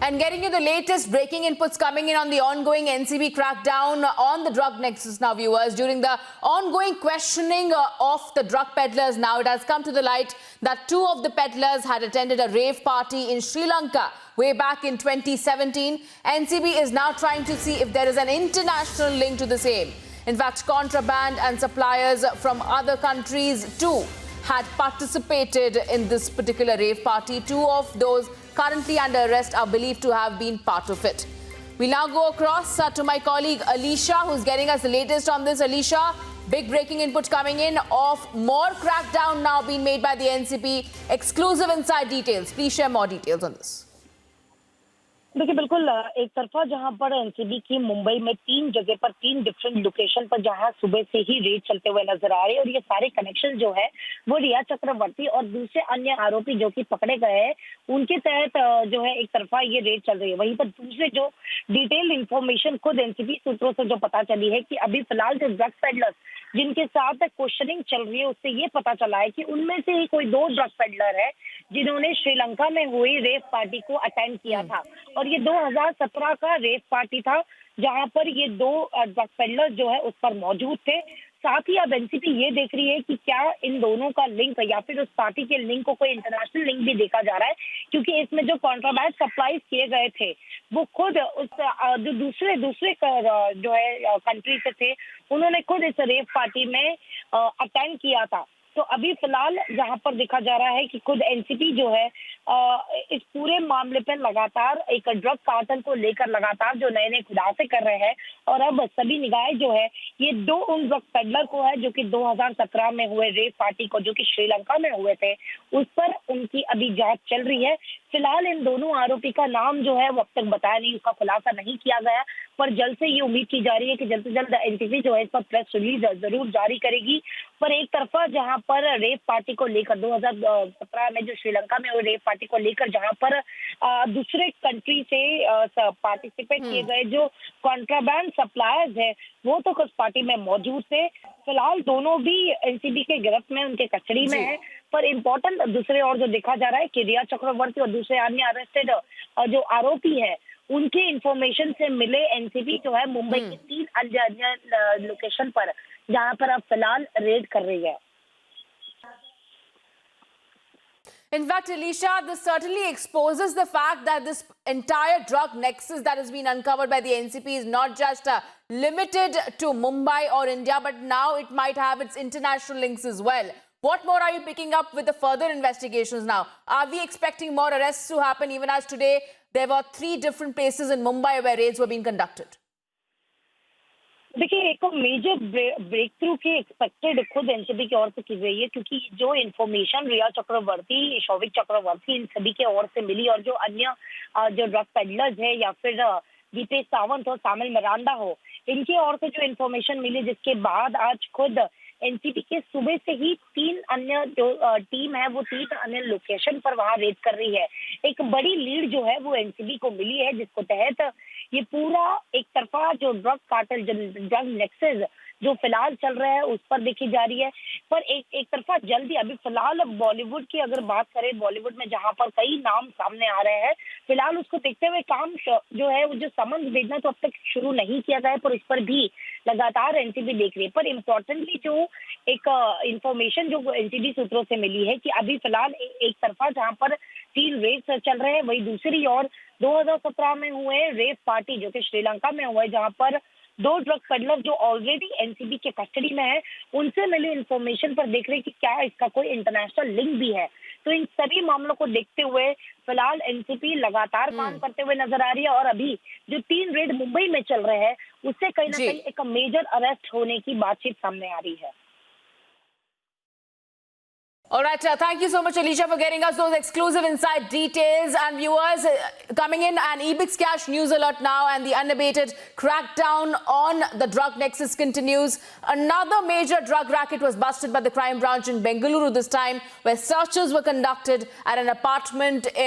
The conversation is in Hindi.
And getting you the latest breaking inputs coming in on the ongoing NCB crackdown on the drug nexus now, viewers. During the ongoing questioning of the drug peddlers, now it has come to the light that two of the peddlers had attended a rave party in Sri Lanka way back in 2017. NCB is now trying to see if there is an international link to the same. In fact, contraband and suppliers from other countries too had participated in this particular rave party. Two of those currently under arrest are believed to have been part of it. We'll now go across to my colleague Alicia, who's getting us the latest on this. Alicia, big breaking input coming in of more crackdown now being made by the NCB. Exclusive inside details. Please share more details on this. देखिए बिल्कुल एक तरफा जहां पर एनसीबी की मुंबई में 3 जगह पर 3 डिफरेंट लोकेशन पर जहां सुबह से ही रेड चलते हुए नजर आ रहे हैं और ये सारे कनेक्शन जो है वो रिया चक्रवर्ती और दूसरे अन्य आरोपी जो कि पकड़े गए हैं उनके तहत जो है एक तरफा ये रेड चल रही है। वहीं पर दूसरे जो डिटेल इंफॉर्मेशन खुद एनसीबी सूत्रों से जो पता चली है कि अभी फिलहाल जो ड्रग पेडलर्स जिनके साथ क्वेश्चनिंग चल रही है उससे ये पता चला है कि उनमें से ही कोई 2 ड्रग पेडलर है जिन्होंने श्रीलंका में हुई रेव पार्टी को अटेंड किया था और ये 2017 का रेव पार्टी था जहां पर ये 2 ड्रग पेडलर जो है उस पर मौजूद थे। साथ ही अब एनसीबी ये देख रही है कि क्या इन दोनों का लिंक या फिर उस पार्टी के लिंक को कोई इंटरनेशनल लिंक भी देखा जा रहा है, क्योंकि इसमें जो कॉन्ट्राबैंड सप्लाईज किए गए थे वो खुद उस जो दूसरे जो है कंट्री से थे उन्होंने खुद इस रेव पार्टी में अटेंड किया था। तो अभी फिलहाल जहां पर देखा जा रहा है कि खुद एनसीबी जो है इस पूरे मामले पर लगातार एक ड्रग कार्टेल को लेकर लगातार जो नए नए खुलासे कर रहे हैं और अब सभी निगाहें जो है ये 2 उन ड्रग पेडलर को है जो कि 2017 में हुए रेव पार्टी को जो कि श्रीलंका में हुए थे उस पर उनकी अभी जांच चल रही है। फिलहाल इन दोनों आरोपी का नाम जो है वो अब तक बताया नहीं, उसका खुलासा नहीं किया गया, पर जल्द से ये उम्मीद की जा रही है कि जल्द से जल्द एनसीबी जो है इस पर प्रेस रिलीज जरूर जारी करेगी। पर एक तरफा जहां पर रेव पार्टी को लेकर 2017 में जो श्रीलंका में रेव पार्टी को लेकर जहां पर दूसरे कंट्री से पार्टिसिपेट किए गए जो कॉन्ट्राबैंड सप्लायर्स है वो तो उस पार्टी में मौजूद थे। फिलहाल दोनों भी एनसीबी के गिरफ्त में उनके कस्टडी में है। पर इम्पोर्टेंट दूसरे और जो देखा जा रहा है कि रिया चक्रवर्ती और दूसरे अन्य अरेस्टेड जो आरोपी है उनके इंफॉर्मेशन से मिले एनसीबी जो है मुंबई के 3 अन्य लोकेशन पर जहां पर अब फिलहाल रेड कर रही है। In fact, Alicia, this certainly exposes the fact that this entire drug nexus that has been uncovered by the NCB is not just limited to Mumbai or India, but now it might have its international links as well. What more are you picking up with the further investigations now? Are we expecting more arrests to happen, even as today there were 3 different places in Mumbai where raids were being conducted? देखिए एक मेजर ब्रेक थ्रू की एक्सपेक्टेड खुद एनसीबी की ओर से की गई है, क्योंकि जो इन्फॉर्मेशन रिया चक्रवर्ती, शौविक चक्रवर्ती इन सभी के ओर से मिली और जो अन्य जो ड्रग पेडलर्स है या फिर दीपेश सावंत हो, सामिल मिरांडा हो, इनके ओर से जो इन्फॉर्मेशन मिली जिसके बाद आज खुद एनसीबी के सुबह से ही 3 अन्य जो टीम है वो 3 अन्य लोकेशन पर वहां रेड कर रही है। एक बड़ी लीड जो है वो एनसीबी को मिली है जिसको तहत ये पूरा एक तरफा जो ड्रग कार्टेल ड्रग नेक्सस जो फिलहाल चल रहा है उस पर देखी जा रही है। पर एक तरफा जल्दी अभी फिलहाल बॉलीवुड की अगर बात करें, बॉलीवुड में जहां पर कई नाम सामने आ रहे हैं, फिलहाल उसको देखते हुए काम जो है वो जो समन्स भेजना तो अब तक शुरू नहीं किया गया है, पर इस पर भी लगातार एनसीबी देख रही है। पर इम्पोर्टेंटली जो एक इंफॉर्मेशन जो एनसीबी सूत्रों से मिली है कि अभी फिलहाल एक तरफा जहां पर 3 रेड्स चल रहे हैं, वही दूसरी ओर 2017 में हुए रेव पार्टी जो कि श्रीलंका में हुए जहां पर 2 ड्रग पेडलर जो ऑलरेडी एनसीबी के कस्टडी में है उनसे मिली इंफॉर्मेशन पर देख रहे कि क्या इसका कोई इंटरनेशनल लिंक भी है। तो इन सभी मामलों को देखते हुए फिलहाल एनसीबी लगातार काम करते हुए नजर आ रही है और अभी जो 3 रेड मुंबई में चल रहे हैं उससे कहीं ना कहीं एक मेजर अरेस्ट होने की बातचीत सामने आ रही है। All right, thank you so much, Alicia, for getting us those exclusive inside details. And viewers, coming in, an Ebix Cash news alert now, and the unabated crackdown on the drug nexus continues. Another major drug racket was busted by the crime branch in Bengaluru this time, where searches were conducted at an apartment in